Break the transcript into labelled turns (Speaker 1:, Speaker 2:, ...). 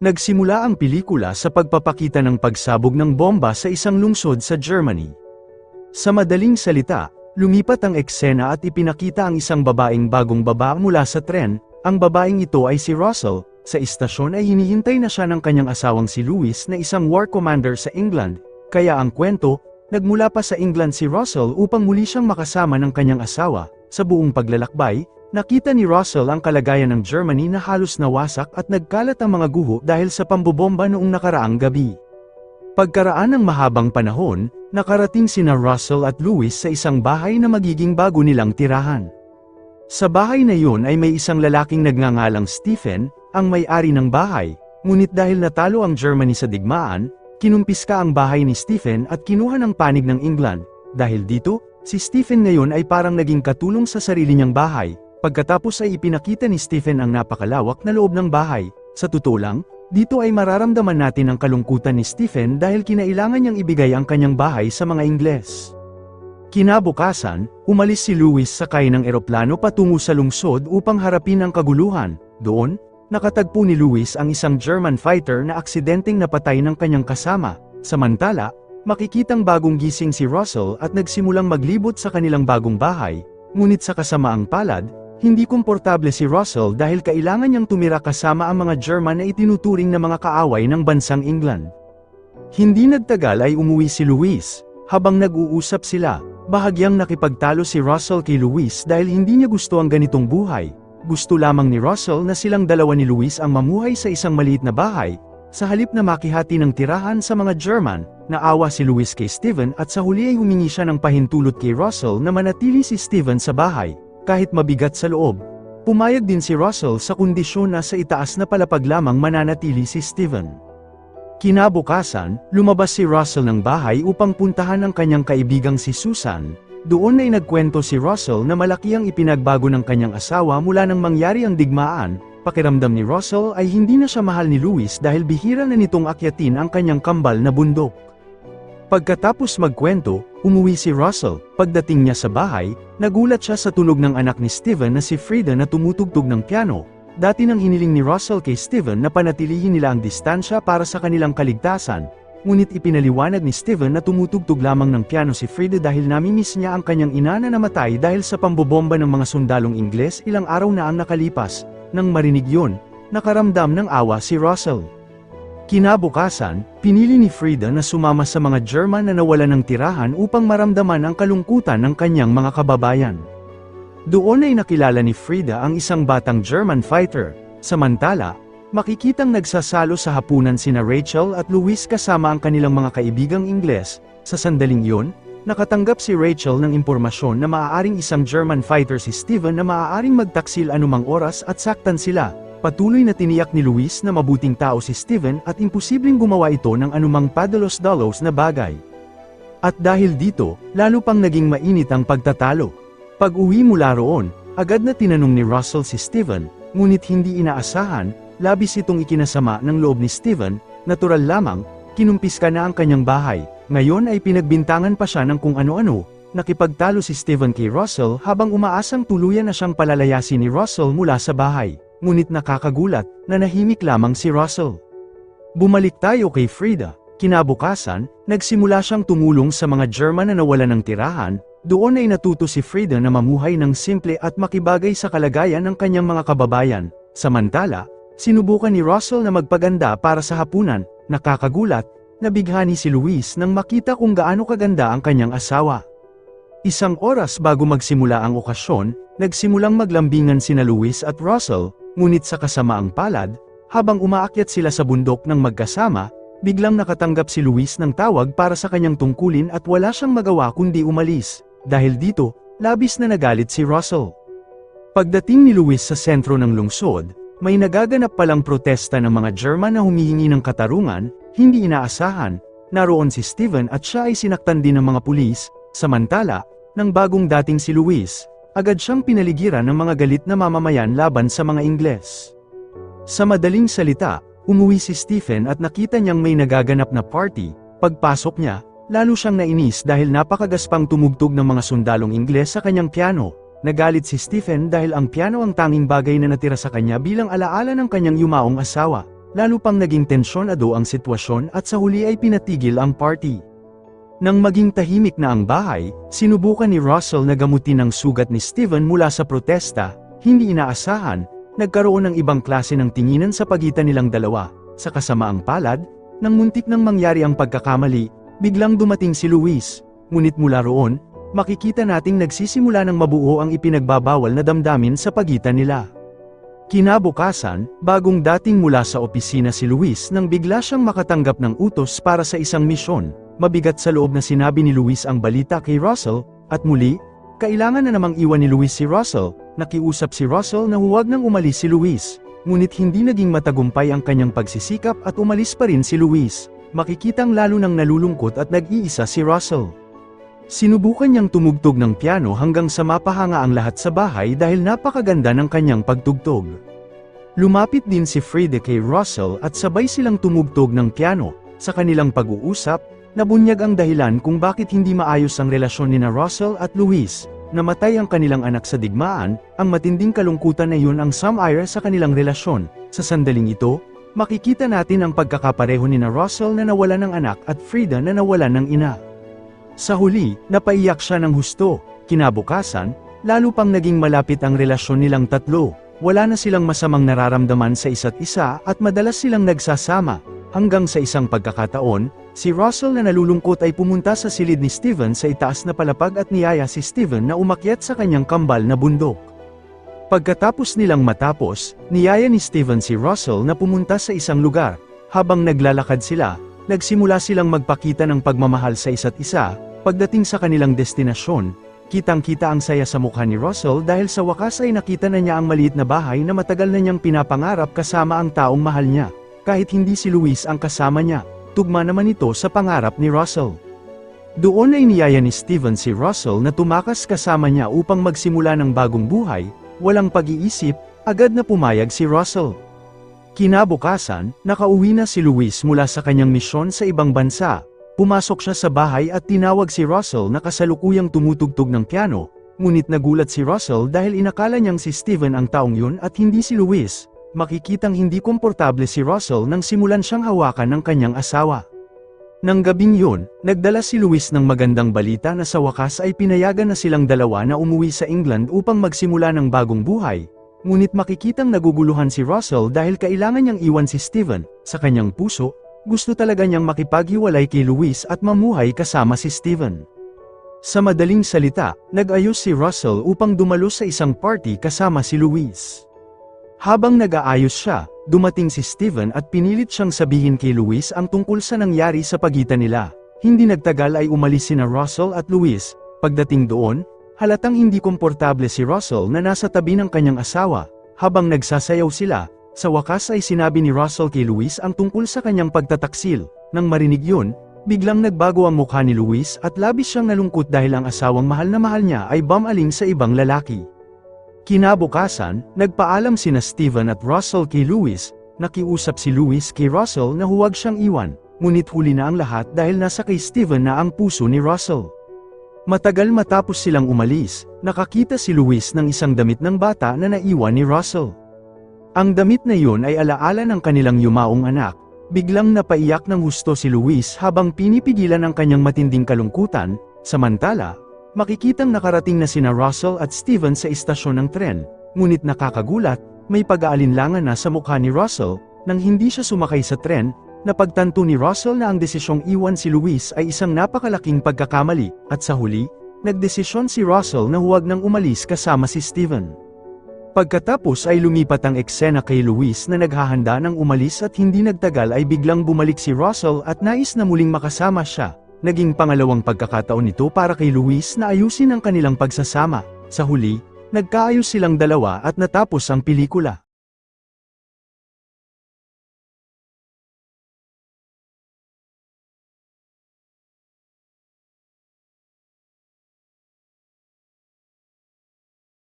Speaker 1: Nagsimula ang pelikula sa pagpapakita ng pagsabog ng bomba sa isang lungsod sa Germany. Sa madaling salita, lumipat ang eksena at ipinakita ang isang babaeng bagong baba mula sa tren. Ang babaeng ito ay si Russell. Sa istasyon ay hinihintay na siya ng kanyang asawang si Louis na isang war commander sa England. Kaya ang kwento, nagmula pa sa England si Russell upang muli siyang makasama ng kanyang asawa. Sa buong paglalakbay, nakita ni Russell ang kalagayan ng Germany na halos nawasak at nagkalat ang mga guho dahil sa pambobomba noong nakaraang gabi. Pagkaraan ng mahabang panahon, nakarating sina Russell at Louis sa isang bahay na magiging bago nilang tirahan. Sa bahay na iyon ay may isang lalaking nagngangalang Stephen, ang may-ari ng bahay, ngunit dahil natalo ang Germany sa digmaan, kinumpiska ang bahay ni Stephen at kinuha ng panig ng England. Dahil dito, si Stephen ngayon ay parang naging katulong sa sarili niyang bahay. Pagkatapos ay ipinakita ni Stephen ang napakalawak na loob ng bahay. Sa totoo lang, dito ay mararamdaman natin ang kalungkutan ni Stephen dahil kinailangan niyang ibigay ang kanyang bahay sa mga Ingles. Kinabukasan, umalis si Louis sakay ng eroplano patungo sa lungsod upang harapin ang kaguluhan. Doon, nakatagpo ni Louis ang isang German fighter na aksidenteng napatay ng kanyang kasama. Samantala, makikitang bagong gising si Russell at nagsimulang maglibot sa kanilang bagong bahay, ngunit sa kasamaang palad, hindi komportable si Russell dahil kailangan niyang tumira kasama ang mga German na itinuturing na mga kaaway ng bansang England. Hindi nagtagal ay umuwi si Louis. Habang nag-uusap sila, bahagyang nakipagtalo si Russell kay Louis dahil hindi niya gusto ang ganitong buhay. Gusto lamang ni Russell na silang dalawa ni Louis ang mamuhay sa isang maliit na bahay. Sa halip na makihati ng tirahan sa mga German, naawa si Louis kay Stephen at sa huli ay humingi siya ng pahintulot kay Russell na manatili si Stephen sa bahay. Kahit mabigat sa loob, pumayag din si Russell sa kondisyon na sa itaas na palapag lamang mananatili si Stephen. Kinabukasan, lumabas si Russell ng bahay upang puntahan ang kanyang kaibigang si Susan. Doon ay nagkwento si Russell na malaki ang ipinagbago ng kanyang asawa mula nang mangyari ang digmaan. Pakiramdam ni Russell ay hindi na siya mahal ni Louis dahil bihira na nitong akyatin ang kanyang kambal na bundok. Pagkatapos magkwento, umuwi si Russell. Pagdating niya sa bahay, nagulat siya sa tunog ng anak ni Stephen na si Frida na tumutugtog ng piano. Dati nang hiniling ni Russell kay Stephen na panatilihin nila ang distansya para sa kanilang kaligtasan. Ngunit ipinaliwanag ni Stephen na tumutugtog lamang ng piano si Frida dahil namimiss niya ang kanyang ina na namatay dahil sa pambobomba ng mga sundalong Ingles ilang araw na ang nakalipas. Nang marinig yun, nakaramdam ng awa si Russell. Kinabukasan, pinili ni Frida na sumama sa mga German na nawalan ng tirahan upang maramdaman ang kalungkutan ng kanyang mga kababayan. Doon ay nakilala ni Frida ang isang batang German fighter. Samantala, makikitang nagsasalo sa hapunan sina Rachel at Louis kasama ang kanilang mga kaibigang Ingles. Sa sandaling iyon, nakatanggap si Rachel ng impormasyon na maaaring isang German fighter si Stephen na maaaring magtaksil anumang oras at saktan sila. Patuloy na tiniyak ni Louis na mabuting tao si Stephen at imposibleng gumawa ito ng anumang padalos-dalos na bagay. At dahil dito, lalo pang naging mainit ang pagtatalo. Pag-uwi mula roon, agad na tinanong ni Russell si Stephen, ngunit hindi inaasahan, labis itong ikinasama ng loob ni Stephen. Natural lamang, kinumpiska na ang kanyang bahay. Ngayon ay pinagbintangan pa siya ng kung ano-ano. Nakipagtalo si Stephen kay Russell habang umaasang tuluyan na siyang palalayasin ni Russell mula sa bahay. Ngunit nakakagulat, nanahimik lamang si Russell. Bumalik tayo kay Frida. Kinabukasan, nagsimula siyang tumulong sa mga German na nawalan ng tirahan. Doon ay natuto si Frida na mamuhay ng simple at makibagay sa kalagayan ng kanyang mga kababayan. Samantala, sinubukan ni Russell na magpaganda para sa hapunan. Nakakagulat, nabighani si Louis nang makita kung gaano kaganda ang kanyang asawa. Isang oras bago magsimula ang okasyon, nagsimulang maglambingan sina Louis at Russell. Ngunit sa kasamaang palad, habang umaakyat sila sa bundok ng magkasama, biglang nakatanggap si Louis ng tawag para sa kanyang tungkulin at wala siyang magawa kundi umalis. Dahil dito, labis na nagalit si Russell. Pagdating ni Louis sa sentro ng lungsod, may nagaganap palang protesta ng mga German na humihingi ng katarungan. Hindi inaasahan, naroon si Stephen at siya ay sinaktan din ng mga pulis. Samantala, nang bagong dating si Louis, agad siyang pinaligiran ng mga galit na mamamayan laban sa mga Ingles. Sa madaling salita, umuwi si Stephen at nakita niyang may nagaganap na party. Pagpasok niya, lalo siyang nainis dahil napakagaspang tumugtog ng mga sundalong Ingles sa kanyang piano. Nagalit si Stephen dahil ang piano ang tanging bagay na natira sa kanya bilang alaala ng kanyang yumaong asawa. lalo pang naging tensyonado ang sitwasyon at sa huli ay pinatigil ang party. Nang maging tahimik na ang bahay, sinubukan ni Russell na gamutin ang sugat ni Steven mula sa protesta, hindi inaasahan, nagkaroon ng ibang klase ng tinginan sa pagitan nilang dalawa. Sa kasamaang palad, nang muntik nang mangyari ang pagkakamali, biglang dumating si Luis, ngunit mula roon, makikita nating nagsisimula ng mabuo ang ipinagbabawal na damdamin sa pagitan nila. Kinabukasan, bagong dating mula sa opisina si Luis nang bigla siyang makatanggap ng utos para sa isang misyon. Mabigat sa loob na sinabi ni Luis ang balita kay Russell, at muli, kailangan na namang iwan ni Luis si Russell. Nakiusap si Russell na huwag nang umalis si Luis, ngunit hindi naging matagumpay ang kanyang pagsisikap at umalis pa rin si Luis. Makikitang lalo nang nalulungkot at nag-iisa si Russell. Sinubukan niyang tumugtog ng piano hanggang sa mapahanga ang lahat sa bahay dahil napakaganda ng kanyang pagtugtog. Lumapit din si Frida kay Russell at sabay silang tumugtog ng piano. Sa kanilang pag-uusap, nabunyag ang dahilan kung bakit hindi maayos ang relasyon nina Russell at Luis. Namatay ang kanilang anak sa digmaan, ang matinding kalungkutan na yun ang sumire sa kanilang relasyon. Sa sandaling ito, makikita natin ang pagkakapareho nina Russell na nawalan ng anak at Frida na nawalan ng ina. Sa huli, napaiyak siya ng husto. Kinabukasan, lalo pang naging malapit ang relasyon nilang tatlo. Wala na silang masamang nararamdaman sa isa't isa at madalas silang nagsasama. Hanggang sa isang pagkakataon, si Russell na nalulungkot ay pumunta sa silid ni Steven sa itaas na palapag at niyaya si Steven na umakyat sa kanyang kambal na bundok. Pagkatapos nilang matapos, niyaya ni Steven si Russell na pumunta sa isang lugar. Habang naglalakad sila, nagsimula silang magpakita ng pagmamahal sa isa't isa. Pagdating sa kanilang destinasyon, kitang-kita ang saya sa mukha ni Russell dahil sa wakas ay nakita na niya ang maliit na bahay na matagal na niyang pinapangarap kasama ang taong mahal niya. Kahit hindi si Luis ang kasama niya, tugma naman ito sa pangarap ni Russell. Doon ay niyaya ni Steven si Russell na tumakas kasama niya upang magsimula ng bagong buhay. Walang pag-iisip, agad na pumayag si Russell. Kinabukasan, nakauwi na si Luis mula sa kanyang misyon sa ibang bansa. Pumasok siya sa bahay at tinawag si Russell na kasalukuyang tumutugtog ng piano, ngunit nagulat si Russell dahil inakala niyang si Steven ang taong yun at hindi si Luis. Makikitang hindi komportable si Russell nang simulan siyang hawakan ng kanyang asawa. Nang gabing yun, nagdala si Luis ng magandang balita na sa wakas ay pinayagan na silang dalawa na umuwi sa England upang magsimula ng bagong buhay. Ngunit makikitang naguguluhan si Russell dahil kailangan niyang iwan si Steven. Sa kanyang puso, gusto talaga niyang makipaghiwalay kay Luis at mamuhay kasama si Steven. Sa madaling salita, nag-ayos si Russell upang dumalo sa isang party kasama si Luis. Habang nag-aayos siya, dumating si Steven at pinilit siyang sabihin kay Luis ang tungkol sa nangyari sa pagitan nila. Hindi nagtagal ay umalis sina Russell at Luis. Pagdating doon, halatang hindi komportable si Russell na nasa tabi ng kanyang asawa. Habang nagsasayaw sila, sa wakas ay sinabi ni Russell kay Luis ang tungkol sa kanyang pagtataksil. Nang marinig yun, biglang nagbago ang mukha ni Luis at labis siyang nalungkot dahil ang asawang mahal na mahal niya ay bumaling sa ibang lalaki. Kinabukasan, nagpaalam sina Steven at Russell kay Luis. Nakiusap si Luis kay Russell na huwag siyang iwan, ngunit huli na ang lahat dahil nasa kay Steven na ang puso ni Russell. Matagal matapos silang umalis, nakakita si Luis ng isang damit ng bata na naiwan ni Russell. Ang damit na yun ay alaala ng kanilang yumaong anak. Biglang napaiyak ng husto si Luis habang pinipigilan ang kanyang matinding kalungkutan. Samantala, makikitang nakarating na sina Russell at Steven sa istasyon ng tren, ngunit nakakagulat, may pag-aalinlangan na sa mukha ni Russell. Nang hindi siya sumakay sa tren, napagtanto ni Russell na ang desisyong iwan si Luis ay isang napakalaking pagkakamali, at sa huli, nagdesisyon si Russell na huwag nang umalis kasama si Steven. Pagkatapos ay lumipat ang eksena kay Luis na naghahanda ng umalis at hindi nagtagal ay biglang bumalik si Russell at nais na muling makasama siya. Naging pangalawang pagkakataon nito para kay Luis na ayusin ang kanilang pagsasama. Sa huli, nagkaayos silang dalawa at natapos ang pelikula.